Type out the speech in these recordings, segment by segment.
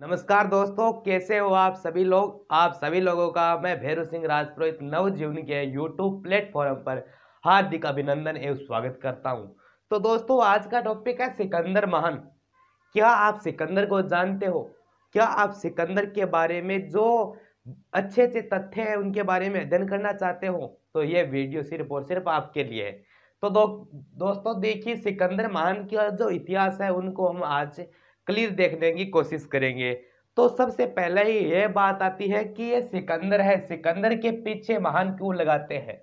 नमस्कार दोस्तों, कैसे हो आप सभी लोग। आप सभी लोगों का मैं भैरू सिंह राजपुरोहित नवजीवन के यूट्यूब प्लेटफॉर्म पर हार्दिक अभिनंदन एवं स्वागत करता हूं। तो दोस्तों, आज का टॉपिक है सिकंदर महान। क्या आप सिकंदर को जानते हो? क्या आप सिकंदर के बारे में जो अच्छे अच्छे तथ्य हैं उनके बारे में अध्ययन करना चाहते हो? तो ये वीडियो सिर्फ और सिर्फ आपके लिए है। तो दोस्तों देखिए, सिकंदर महान का जो इतिहास है उनको हम आज क्लियर देखने की कोशिश करेंगे। तो सबसे पहले ही यह बात आती है कि ये सिकंदर है, सिकंदर के पीछे महान क्यों लगाते हैं?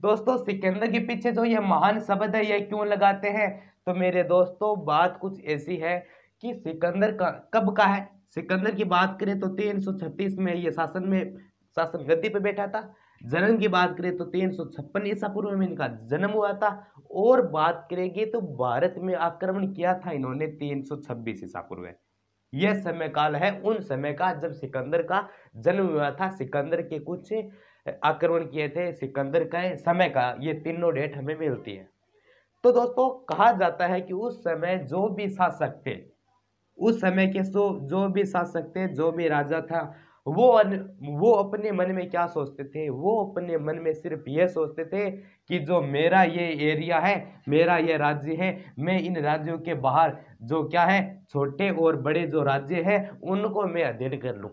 दोस्तों, सिकंदर के पीछे जो ये महान शब्द है ये क्यों लगाते हैं? तो मेरे दोस्तों, बात कुछ ऐसी है कि सिकंदर का कब का है। सिकंदर की बात करें तो 336 में ये शासन गद्दी पे बैठा था। जन्म की बात करें तो 356 ईसा पूर्व में इनका जन्म हुआ था। और बात करेंगे तो भारत में आक्रमण किया था इन्होंने 326 ईसा पूर्व। यह समय काल है उन समय का जब सिकंदर का जन्म हुआ था। सिकंदर के कुछ आक्रमण किए थे, सिकंदर का समय का ये तीनों डेट हमें मिलती है। तो दोस्तों, कहा जाता है कि उस समय जो भी शासक थे, उस समय के जो भी शासक थे, जो भी राजा था, वो अपने मन में क्या सोचते थे? वो अपने मन में सिर्फ ये सोचते थे कि जो मेरा ये एरिया है, मेरा ये राज्य है, मैं इन राज्यों के बाहर जो क्या है, छोटे और बड़े जो राज्य हैं उनको मैं अध्ययन कर लूं।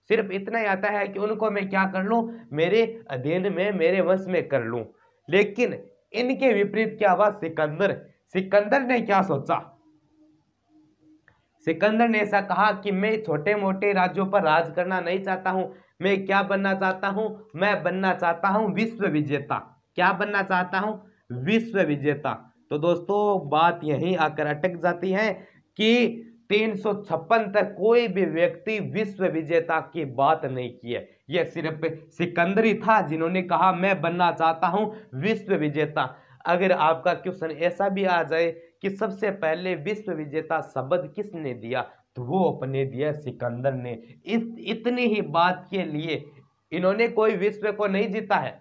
सिर्फ इतना ही आता है कि उनको मैं क्या कर लूं, मेरे अधीन में, मेरे वश में कर लूं। लेकिन इनके विपरीत क्या हुआ? सिकंदर सिकंदर ने क्या सोचा? सिकंदर ने ऐसा कहा कि मैं छोटे मोटे राज्यों पर राज करना नहीं चाहता हूं। मैं क्या बनना चाहता हूं? मैं बनना चाहता हूं विश्व विजेता। क्या बनना चाहता हूं? विश्व विजेता। तो दोस्तों, बात यहीं आकर अटक जाती है कि 356 तक कोई भी व्यक्ति विश्व विजेता की बात नहीं की है। यह सिर्फ सिकंदर ही था जिन्होंने कहा मैं बनना चाहता हूं विश्व विजेता। अगर आपका क्वेश्चन ऐसा भी आ जाए कि सबसे पहले विश्व विजेता शब्द किसने दिया, तो वो अपने दिया सिकंदर ने। इस इतनी ही बात के लिए इन्होंने कोई विश्व को नहीं जीता है,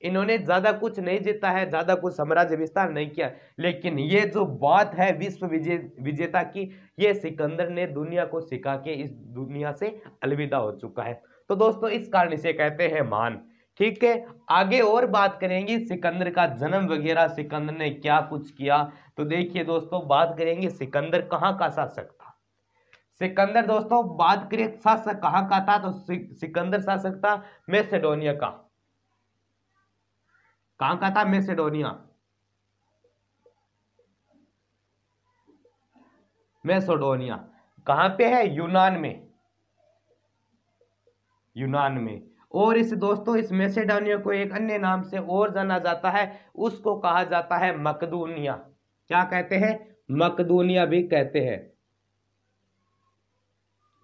इन्होंने ज्यादा कुछ नहीं जीता है, ज्यादा कुछ साम्राज्य विस्तार नहीं किया। लेकिन ये जो बात है विश्व विजेता की, ये सिकंदर ने दुनिया को सिखा के इस दुनिया से अलविदा हो चुका है। तो दोस्तों, इस कारण इसे कहते हैं मान। ठीक है, आगे और बात करेंगे सिकंदर का जन्म वगैरह, सिकंदर ने क्या कुछ किया। तो देखिए दोस्तों, बात करेंगे सिकंदर कहाँ का शासक था। सिकंदर दोस्तों, बात करें शासक कहाँ का था, तो सिकंदर शासक था मैसेडोनिया का। कहाँ का था? मैसेडोनिया। मैसेडोनिया कहाँ पे है? यूनान में। यूनान में। और इस दोस्तों, इस मैसेडोनिया को एक अन्य नाम से और जाना जाता है, उसको कहा जाता है मकदूनिया। क्या कहते हैं? मकदूनिया भी कहते हैं,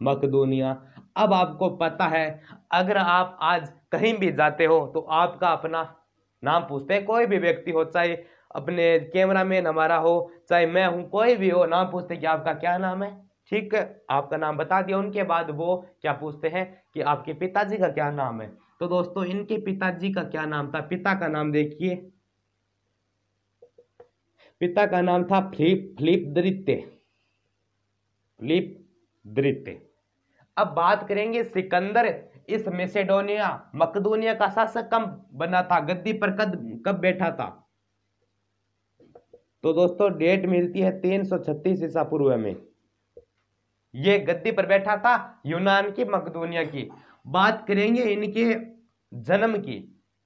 मकदूनिया। अब आपको पता है, अगर आप आज कहीं भी जाते हो तो आपका अपना नाम पूछते हैं। कोई भी व्यक्ति हो, चाहे अपने कैमरामैन हमारा हो, चाहे मैं हूं, कोई भी हो, नाम पूछते हैं कि आपका क्या नाम है। ठीक है, आपका नाम बता दिया, उनके बाद वो क्या पूछते हैं कि आपके पिताजी का क्या नाम है। तो दोस्तों, इनके पिताजी का क्या नाम था? पिता का नाम देखिए, पिता का नाम था फिलिप फिलिप द्वितीय। फिलिप द्वितीय। अब बात करेंगे सिकंदर इस मैसेडोनिया मकदूनिया का शासक कब बना था, गद्दी पर कब बैठा था? तो दोस्तों, डेट मिलती है 336 ईसा पूर्व में। ये गद्दी पर बैठा था यूनान की, मकदूनिया की। बात करेंगे इनके जन्म की,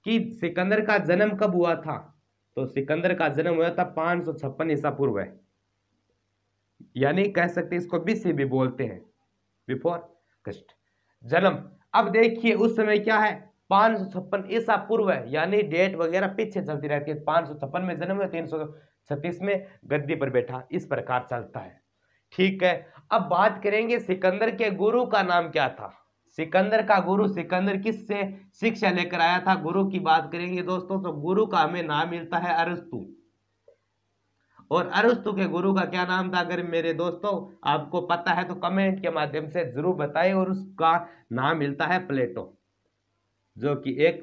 कि सिकंदर का जन्म कब हुआ था। तो सिकंदर का जन्म हुआ था 556 ईसा पूर्व, यानी कह सकते इसको बीसी भी बोलते हैं, बिफोर क्रिस्ट जन्म। अब देखिए उस समय क्या है, 556 ईसा पूर्व है, यानी डेट वगैरह पीछे चलती रहती है। 556 में जन्म हुआ, 336 में गद्दी पर बैठा, इस प्रकार चलता है। ठीक है, अब बात करेंगे सिकंदर के गुरु का नाम क्या था। सिकंदर का गुरु, सिकंदर किससे शिक्षा लेकर आया था, गुरु की बात करेंगे दोस्तों, तो गुरु का हमें नाम मिलता है अरस्तु। और अरस्तु के गुरु का क्या नाम था? अगर मेरे दोस्तों आपको पता है तो कमेंट के माध्यम से जरूर बताएं। और उसका नाम मिलता है प्लेटो, जो कि एक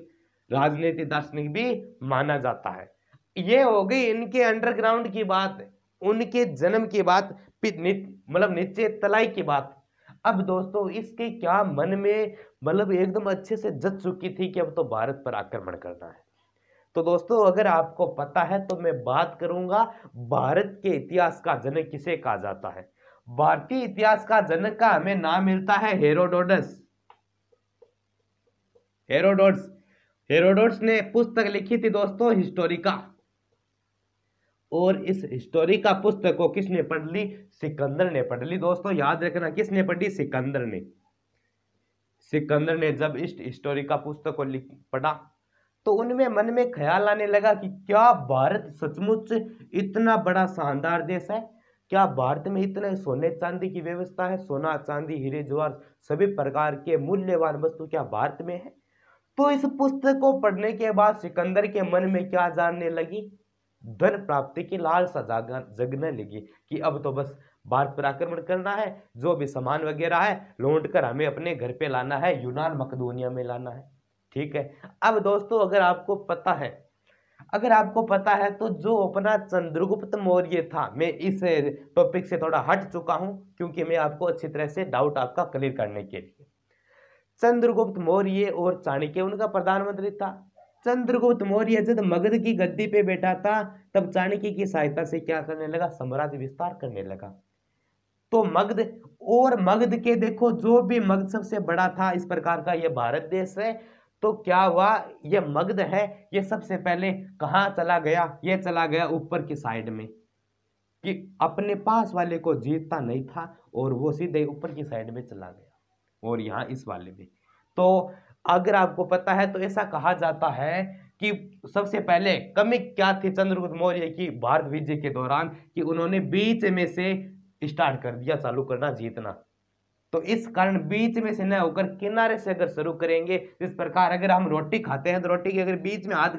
राजनीति दार्शनिक भी माना जाता है। ये हो गई इनके अंडरग्राउंड की बात, उनके जन्म की बात, मतलब नीचे तलाई की बात। अब दोस्तों इसके क्या मन में मतलब एकदम अच्छे से जच चुकी थी कि अब तो भारत पर आक्रमण करना है। तो दोस्तों अगर आपको पता है तो मैं बात करूंगा भारत के इतिहास का जनक किसे कहा जाता है। भारतीय इतिहास का जनक का हमें नाम मिलता है हेरोडोटस। हेरोडोटस हेरोडोटस ने पुस्तक लिखी थी दोस्तों हिस्टोरिका, और इस हिस्टोरिका पुस्तक को किसने पढ़ ली? सिकंदर ने पढ़ ली। दोस्तों याद रखना, किसने पढ़ी? सिकंदर ने। सिकंदर ने जब इस हिस्टोरिका पुस्तक को पढ़ा तो उनमें मन में ख्याल आने लगा कि क्या भारत सचमुच इतना बड़ा शानदार देश है? क्या भारत में इतने सोने चांदी की व्यवस्था है? सोना चांदी हीरे जवाहर सभी प्रकार के मूल्यवान वस्तु क्या भारत में है? तो इस पुस्तक को पढ़ने के बाद सिकंदर के मन में क्या जानने लगी? धन प्राप्ति की लालसा जगने लगी कि अब तो बस भारत पर आक्रमण करना है, जो भी सामान वगैरह है लौट कर हमें अपने घर पे लाना है, यूनान मकदूनिया में लाना है। ठीक है। अब दोस्तों अगर आपको पता है तो जो अपना चंद्रगुप्त मौर्य था, मैं इस टॉपिक से थोड़ा हट चुका हूं क्योंकि मैं आपको अच्छी तरह से डाउट आपका क्लियर करने के लिए। चंद्रगुप्त मौर्य और चाणक्य उनका प्रधानमंत्री था। चंद्रगुप्त मौर्य जब मगध की गद्दी पे बैठा था तब चाणक्य की सहायता से क्या करने लगा? साम्राज्य विस्तार करने लगा। तो मगध के देखो, जो भी मगध सबसे बड़ा था इस प्रकार का ये भारत देश है, तो क्या हुआ? ये मगध है, ये सबसे पहले कहाँ चला गया? ये चला गया ऊपर की साइड में, कि अपने पास वाले को जीतता नहीं था और वो सीधे ऊपर की साइड में चला गया, और यहाँ इस वाले में। तो अगर आपको पता है तो ऐसा कहा जाता है कि सबसे पहले कमी क्या थी चंद्रगुप्त मौर्य की भारत विजय के दौरान, कि उन्होंने बीच में से स्टार्ट कर दिया, चालू करना, जीतना। तो इस कारण बीच में से न होकर किनारे से अगर शुरू करेंगे, इस प्रकार अगर हम रोटी खाते हैं तो रोटी के अगर बीच में हाथ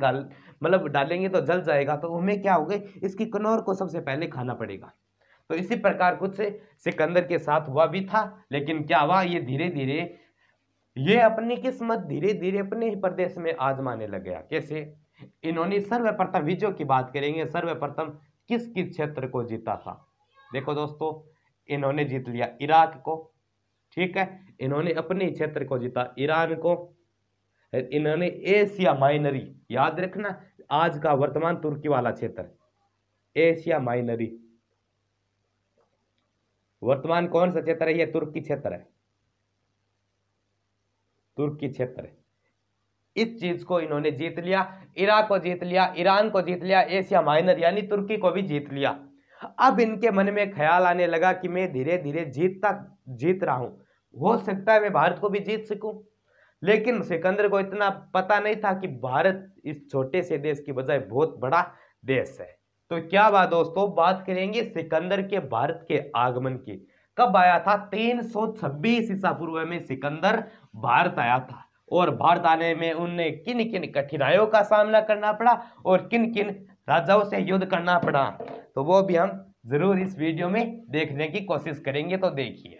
डालेंगे तो जल जाएगा, तो हमें क्या होगा? इसकी कनौर को सबसे पहले खाना पड़ेगा। तो इसी प्रकार कुछ सिकंदर के साथ हुआ भी था, लेकिन क्या हुआ? ये धीरे धीरे ये अपनी किस्मत धीरे धीरे अपने ही प्रदेश में आजमाने लग गया। कैसे? इन्होंने सर्वप्रथम विजय की बात करेंगे, सर्वप्रथम किस किस क्षेत्र को जीता था? देखो दोस्तों, इन्होंने जीत लिया इराक को। ठीक है, इन्होंने अपने क्षेत्र को जीता, ईरान को। इन्होंने एशिया माइनरी, याद रखना, आज का वर्तमान तुर्की वाला क्षेत्र, एशिया माइनरी वर्तमान कौन सा क्षेत्र है? यह तुर्की क्षेत्र है, तुर्की क्षेत्र है। इस चीज को इन्होंने जीत लिया, इराक को जीत लिया, ईरान को जीत लिया, एशिया माइनर यानी तुर्की को भी जीत लिया। अब इनके मन में ख्याल आने लगा कि मैं धीरे धीरे जीत रहा हूं, हो सकता है मैं भारत को भी जीत सकूं। लेकिन सिकंदर को इतना पता नहीं था कि भारत इस छोटे से देश की बजाय बहुत बड़ा देश है। तो क्या बात दोस्तों, बात करेंगे सिकंदर के भारत के आगमन की। कब आया था? 326 ईसा पूर्व में सिकंदर भारत आया था, और भारत आने में उन्हें किन किन कठिनाइयों का सामना करना पड़ा और किन किन राजाओं से युद्ध करना पड़ा, तो वो भी हम जरूर इस वीडियो में देखने की कोशिश करेंगे। तो देखिए,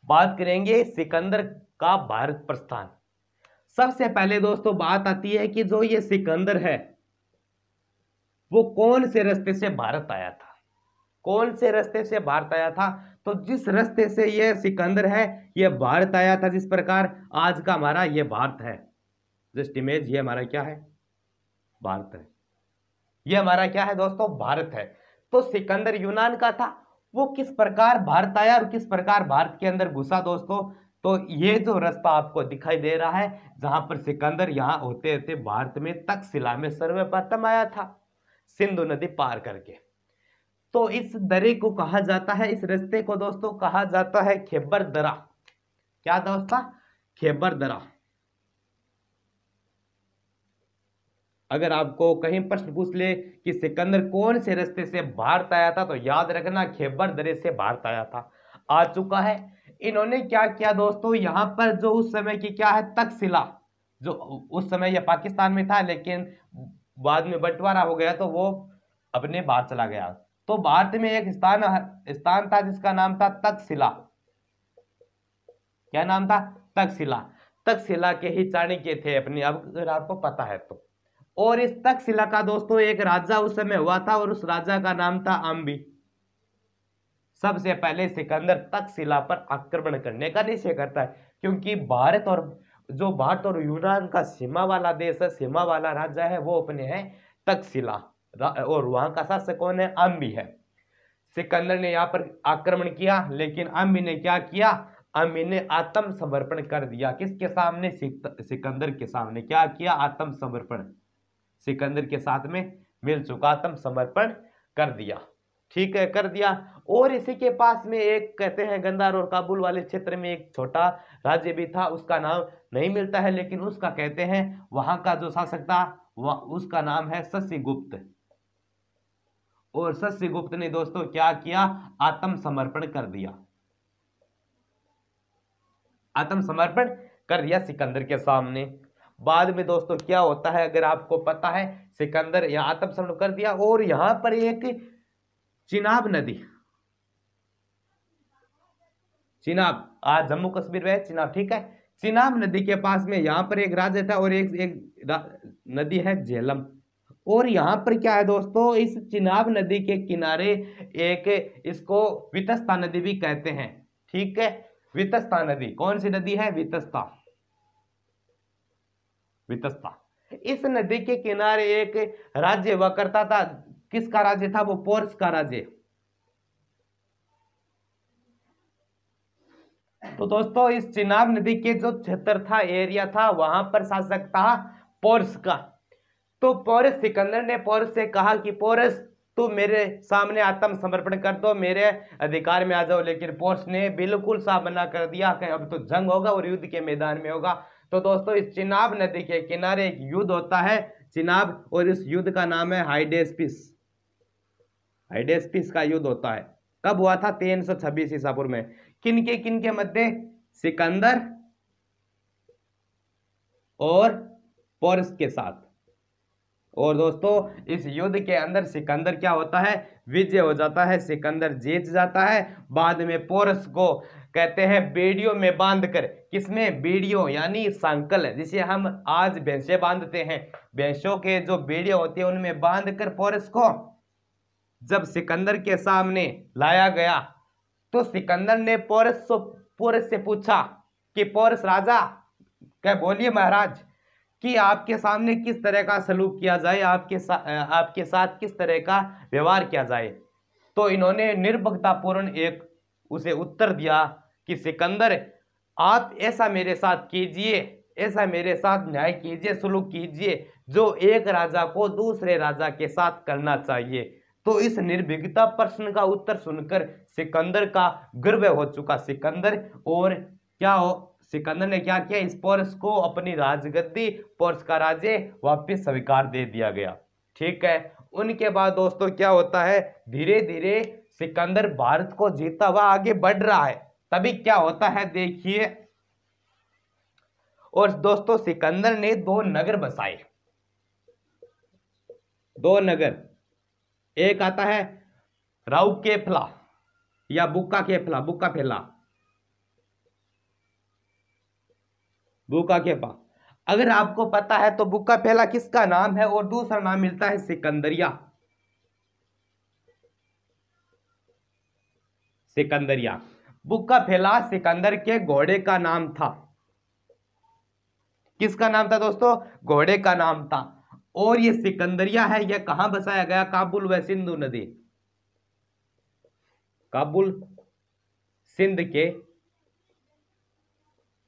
बात करेंगे सिकंदर का भारत प्रस्थान। सबसे पहले दोस्तों बात आती है कि जो ये सिकंदर है वो कौन से रास्ते से भारत आया था? कौन से रास्ते से भारत आया था? तो जिस रास्ते से ये सिकंदर है ये भारत आया था, जिस प्रकार आज का हमारा ये भारत है, जस्ट इमेज, ये हमारा क्या है? भारत है। ये हमारा क्या है दोस्तों? भारत है। तो सिकंदर यूनान का था, वो किस प्रकार भारत आया और किस प्रकार भारत के अंदर घुसा दोस्तों? तो ये जो रास्ता आपको दिखाई दे रहा है, जहां पर सिकंदर यहां होते होते भारत में तक्षशिला में सर्वप्रथम आया था, सिंधु नदी पार करके। तो इस दरे को कहा जाता है, इस रास्ते को दोस्तों कहा जाता है खैबर दरा। क्या दोस्तों? खैबर दरा। अगर आपको कहीं प्रश्न पूछ ले कि सिकंदर कौन से रास्ते से भारत आया था, तो याद रखना खैबर दरे से भारत आया था, आ चुका है। इन्होंने क्या किया दोस्तों, यहां पर जो उस समय की क्या है तक्षशिला, जो उस समय यह पाकिस्तान में था लेकिन बाद में बंटवारा हो गया तो वो अपने बाहर चला गया। तो भारत में एक स्थान था जिसका नाम था तक्षशिला। क्या नाम था? तक्षशिला। तक्षशिला के ही चाणक्य थे अपने, अब अगर आपको पता है तो। और इस तक्षशिला का दोस्तों एक राजा उस समय हुआ था और उस राजा का नाम था अंबी। सबसे पहले सिकंदर तक्षशिला पर आक्रमण करने का निश्चय करता है, क्योंकि भारत और यूनान का सीमा वाला देश है, सीमा वाला राज्य है, वो अपने है तक्षशिला, और वहां का शासक कौन है? अम्बी है। सिकंदर ने यहाँ पर आक्रमण किया, लेकिन अम्बी ने क्या किया? अम्बी ने आत्मसमर्पण कर दिया। किसके सामने? सिकंदर के सामने। क्या किया? आत्मसमर्पण। सिकंदर के साथ में मिल चुका, आत्मसमर्पण कर दिया। ठीक है, कर दिया। और इसी के पास में एक कहते हैं गंदार और काबुल वाले क्षेत्र में एक छोटा राज्य भी था, उसका नाम नहीं मिलता है, लेकिन उसका कहते हैं वहां का जो शासक था उसका नाम है शशिगुप्त। और शशिगुप्त ने दोस्तों क्या किया? आत्मसमर्पण कर दिया। आत्मसमर्पण कर दिया सिकंदर के सामने। बाद में दोस्तों क्या होता है, अगर आपको पता है, सिकंदर यहां आत्मसमर्पण कर दिया, और यहां पर एक चिनाब नदी, चिनाब, आज जम्मू कश्मीर में चिनाब, ठीक है, चिनाब नदी के पास में यहां पर एक राज्य था, और एक नदी है झेलम। और यहां पर क्या है दोस्तों, इस चिनाब नदी के किनारे एक, इसको वितस्ता नदी भी कहते हैं। ठीक है, वितस्ता नदी, कौन सी नदी है? वितस्ता। वितस्ता। इस नदी के किनारे एक राज्य हुआ करता था। किसका राज्य था वो? पोर्स का राज्य। तो दोस्तों इस चिनाब नदी के जो क्षेत्र था, एरिया था, वहां पर शासक था पोर्स का। तो पोरस, सिकंदर ने पोरस से कहा कि पोरस तू मेरे सामने आत्मसमर्पण कर दो, मेरे अधिकार में आ जाओ। लेकिन पोरस ने बिल्कुल साफ मना कर दिया कि अब तो जंग होगा और युद्ध के मैदान में होगा। तो दोस्तों इस चिनाब नदी के किनारे एक युद्ध होता है, चिनाब, और इस युद्ध का नाम है हाइडेस्पिस। हाइडेस्पिस का युद्ध होता है। कब हुआ था? 326 ईसा पूर्व में। किनके मध्य? सिकंदर और पोरस के साथ। और दोस्तों इस युद्ध के अंदर सिकंदर क्या होता है? विजय हो जाता है, सिकंदर जीत जाता है। बाद में पोरस को कहते हैं बेड़ियों में बांधकर, किसमें? बेड़ियों यानी सांकल, जिसे हम आज भैंसे बांधते हैं, भैंसों के जो बेड़ियां होती है उनमें बांधकर पोरस को जब सिकंदर के सामने लाया गया, तो सिकंदर ने पोरस से पूछा कि पोरस राजा, क्या बोलिए महाराज, कि आपके सामने किस तरह का सलूक किया जाए, आपके साथ किस तरह का व्यवहार किया जाए। तो इन्होंने निर्भयतापूर्ण एक उसे उत्तर दिया कि सिकंदर, आप ऐसा मेरे साथ कीजिए, ऐसा मेरे साथ न्याय कीजिए, सलूक कीजिए जो एक राजा को दूसरे राजा के साथ करना चाहिए। तो इस निर्भीकता प्रश्न का उत्तर सुनकर सिकंदर का गर्व हो चुका सिकंदर, और क्या हो, सिकंदर ने क्या किया? इस पोरस को अपनी राजगद्दी, पोरस का राज्य वापस स्वीकार दे दिया गया। ठीक है, उनके बाद दोस्तों क्या होता है, धीरे धीरे सिकंदर भारत को जीता हुआ आगे बढ़ रहा है। तभी क्या होता है देखिए, और दोस्तों सिकंदर ने 2 नगर बसाए, 2 नगर। एक आता है राउकेफला या बुक्काखेफला, बुक्काखेफा। अगर आपको पता है तो बुक्काफेला किसका नाम है? और दूसरा नाम मिलता है सिकंदरिया। सिकंदरिया, बुक्काफेला सिकंदर के घोड़े का नाम था। किसका नाम था दोस्तों? घोड़े का नाम था। और ये सिकंदरिया है, यह कहां बसाया गया? काबुल व सिंधु नदी, काबुल सिंध के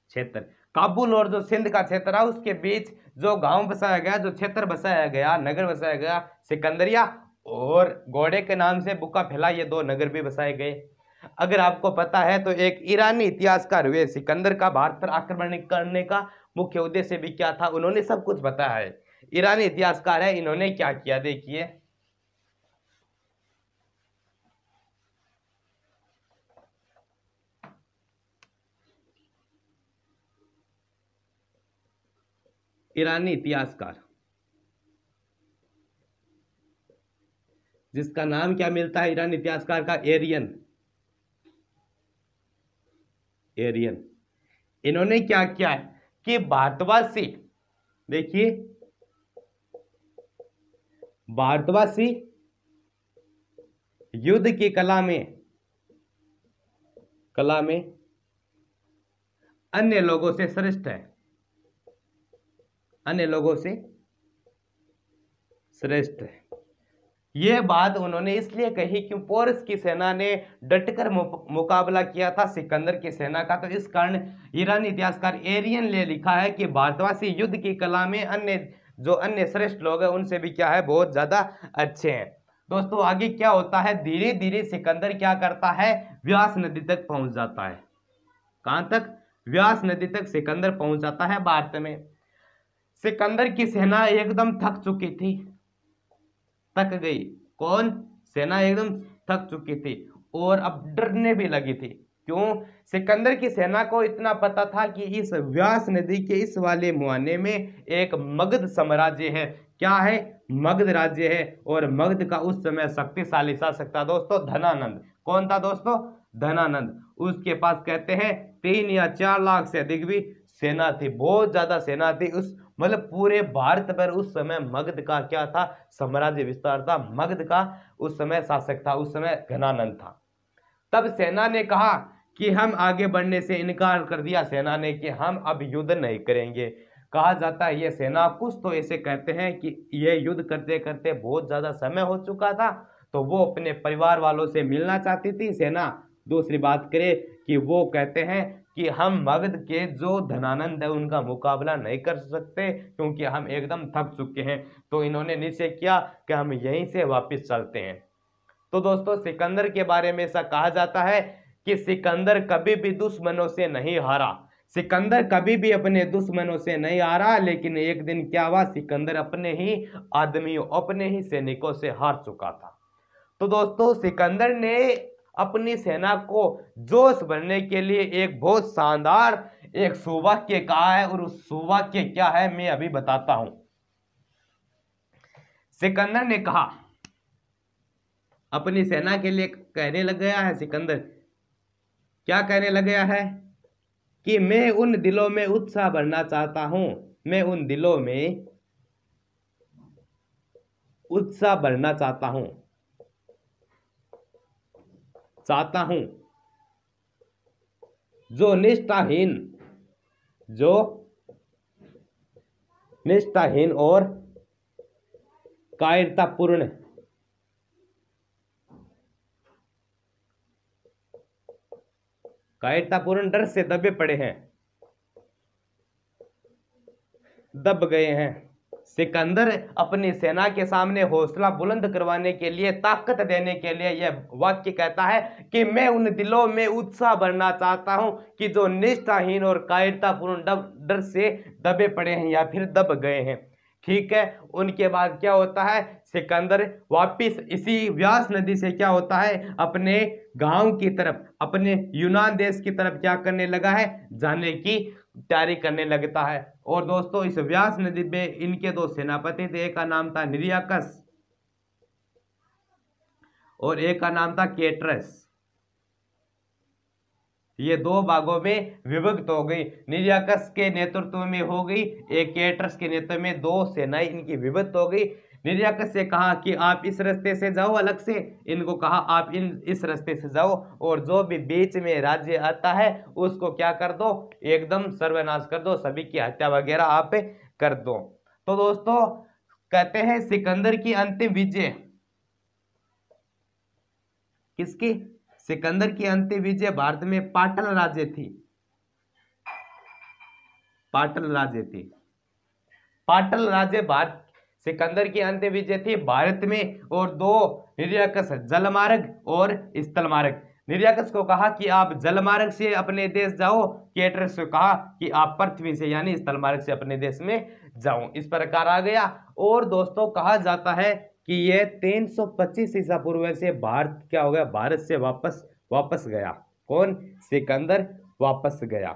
क्षेत्र, काबुल और जो सिंध का क्षेत्र है उसके बीच जो गांव बसाया गया, जो क्षेत्र बसाया गया, नगर बसाया गया सिकंदरिया, और घोड़े के नाम से बुक्काफेला, ये 2 नगर भी बसाए गए। अगर आपको पता है तो एक ईरानी इतिहासकार हुए, सिकंदर का भारत पर आक्रमण करने का मुख्य उद्देश्य भी क्या था, उन्होंने सब कुछ बताया है। ईरानी इतिहासकार है, इन्होंने क्या किया देखिए। ईरानी इतिहासकार, जिसका नाम क्या मिलता है ईरानी इतिहासकार का? एरियन। इन्होंने क्या किया है कि भारतवासी, देखिए, भारतवासी युद्ध की कला में कला में अन्य लोगों से श्रेष्ठ है, अन्य लोगों से श्रेष्ठ है। यह बात उन्होंने इसलिए कही कि पोरस की सेना ने डटकर मुकाबला किया था सिकंदर की सेना का। तो इस कारण ईरानी इतिहासकार एरियन ने लिखा है कि भारतवासी युद्ध की कला में अन्य श्रेष्ठ लोग हैं उनसे भी क्या है, बहुत ज्यादा अच्छे हैं। दोस्तों आगे क्या होता है, धीरे धीरे सिकंदर क्या करता है, व्यास नदी तक पहुंच जाता है। कहां तक, व्यास नदी तक सिकंदर पहुंच जाता है भारत में। सिकंदर की सेना एकदम थक चुकी थी, थक गई। कौन, सेना एकदम थक चुकी थी और अब डरने भी लगी थी। क्यों, सिकंदर की सेना को इतना पता था कि इस व्यास नदी के इस वाले मुहाने में एक मगध साम्राज्य है। क्या है, मगध राज्य है। और मगध का उस समय शक्तिशाली शासक था दोस्तों धनानंद। कौन था दोस्तों, धनानंद। उसके पास कहते हैं 3 या 4 लाख से अधिक भी सेना थी, बहुत ज्यादा सेना थी। उस मतलब पूरे भारत पर उस समय मगध का क्या था, साम्राज्य विस्तार था। मगध का उस समय शासक था, उस समय घनानंद था। तब सेना ने कहा कि हम आगे बढ़ने से इनकार कर दिया सेना ने कि हम अब युद्ध नहीं करेंगे। कहा जाता है ये सेना, कुछ तो ऐसे कहते हैं कि ये युद्ध करते करते बहुत ज्यादा समय हो चुका था, तो वो अपने परिवार वालों से मिलना चाहती थी सेना। दूसरी बात करें कि वो कहते हैं कि हम मगध के जो धनानंद है उनका मुकाबला नहीं कर सकते क्योंकि हम एकदम थक चुके हैं। तो इन्होंने निश्चय किया कि हम यहीं से वापस चलते हैं। तो दोस्तों सिकंदर के बारे में ऐसा कहा जाता है कि सिकंदर कभी भी दुश्मनों से नहीं हारा। सिकंदर कभी भी अपने दुश्मनों से नहीं हारा, लेकिन एक दिन क्या हुआ, सिकंदर अपने ही आदमियों, अपने ही सैनिकों से हार चुका था। तो दोस्तों सिकंदर ने अपनी सेना को जोश भरने के लिए एक बहुत शानदार एक सुवाक्य कहा है, और उस सुवाक्य क्या है मैं अभी बताता हूं। सिकंदर ने कहा, अपनी सेना के लिए कहने लग गया है सिकंदर, क्या कहने लग गया है कि मैं उन दिलों में उत्साह भरना चाहता हूं, मैं उन दिलों में उत्साह भरना चाहता हूं जो निष्ठाहीन और कायरतापूर्ण डर से दब गए हैं। सिकंदर अपनी सेना के सामने हौसला बुलंद करवाने के लिए, ताकत देने के लिए यह वाक्य कहता है कि मैं उन दिलों में उत्साह भरना चाहता हूं कि जो निष्ठाहीन और कायरतापूर्ण डर से दबे पड़े हैं या फिर दब गए हैं। ठीक है, उनके बाद क्या होता है, सिकंदर वापिस इसी व्यास नदी से क्या होता है, अपने गांव की तरफ, अपने यूनान देश की तरफ क्या करने लगा है, जाने की तैयारी करने लगता है। और दोस्तों इस व्यास नदी में इनके 2 सेनापति थे, एक का नाम था निरियाकस और एक का नाम था केटरस। ये 2 भागों में विभक्त हो गई, निरियाकस के नेतृत्व में हो गई, एक केटरस के नेतृत्व में 2 सेनाएं इनकी विभक्त हो गई। निरियाकस से कहा कि आप इस रास्ते से जाओ अलग से, इनको कहा आप इस रास्ते से जाओ, और जो भी बीच में राज्य आता है उसको क्या कर दो, एकदम सर्वनाश कर दो, सभी की हत्या वगैरह आप कर दो। तो दोस्तों कहते हैं सिकंदर की अंतिम विजय किसकी, सिकंदर की अंतिम विजय भारत में पाटल राज्य थी। पाटल राज्य भारत, सिकंदर की अंतिम विजय थी भारत में। और 2 निरियाकस, जलमार्ग और स्थल मार्ग। निरियाकस को कहा कि आप जलमार्ग से अपने देश जाओ, केटरस को कहा कि आप पृथ्वी से यानी स्थल मार्ग से अपने देश में जाओ। इस प्रकार आ गया। और दोस्तों कहा जाता है कि यह 325 ईसा पूर्व से भारत क्या हो गया, भारत से वापस गया। कौन, सिकंदर वापस गया।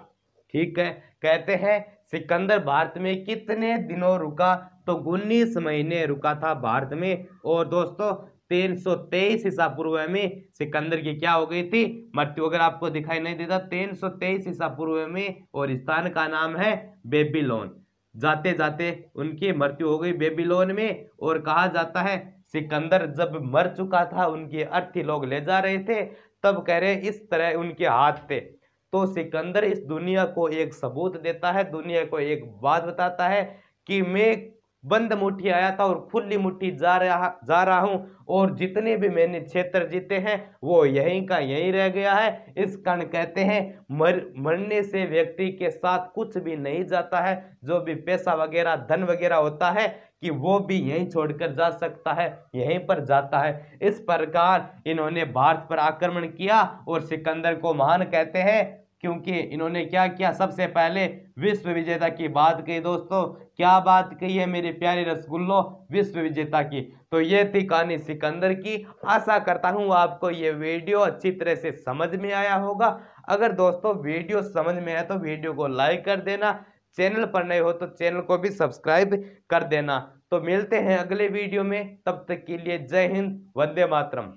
ठीक है, कहते हैं सिकंदर भारत में कितने दिनों रुका, तो 19 महीने रुका था भारत में। और दोस्तों 323 ईसा पूर्व में सिकंदर की क्या हो गई थी, मृत्यु। अगर आपको दिखाई नहीं देता 323 ईसा पूर्व में, और स्थान का नाम है बेबीलोन। जाते जाते उनकी मृत्यु हो गई बेबीलोन में। और कहा जाता है सिकंदर जब मर चुका था, उनके अर्थी लोग ले जा रहे थे, तब कह रहे इस तरह उनके हाथ थे। तो सिकंदर इस दुनिया को एक सबूत देता है, दुनिया को एक बात बताता है कि मैं बंद मुट्ठी आया था और खुली मुट्ठी जा रहा हूं, और जितने भी मैंने क्षेत्र जीते हैं वो यहीं का यहीं रह गया है। इस कारण कहते हैं मरने से व्यक्ति के साथ कुछ भी नहीं जाता है, जो भी पैसा वगैरह धन वगैरह होता है कि वो भी यहीं छोड़कर जा सकता है, यहीं पर जाता है। इस प्रकार इन्होंने भारत पर आक्रमण किया और सिकंदर को महान कहते हैं, क्योंकि इन्होंने क्या किया, सबसे पहले विश्व विजेता की बात कही। दोस्तों क्या बात कही है मेरे प्यारे रसगुल्लो, विश्व विजेता की। तो ये थी कहानी सिकंदर की। आशा करता हूं आपको ये वीडियो अच्छी तरह से समझ में आया होगा। अगर दोस्तों वीडियो समझ में आया तो वीडियो को लाइक कर देना, चैनल पर नए हो तो चैनल को भी सब्सक्राइब कर देना। तो मिलते हैं अगले वीडियो में, तब तक के लिए जय हिंद, वंदे मातरम।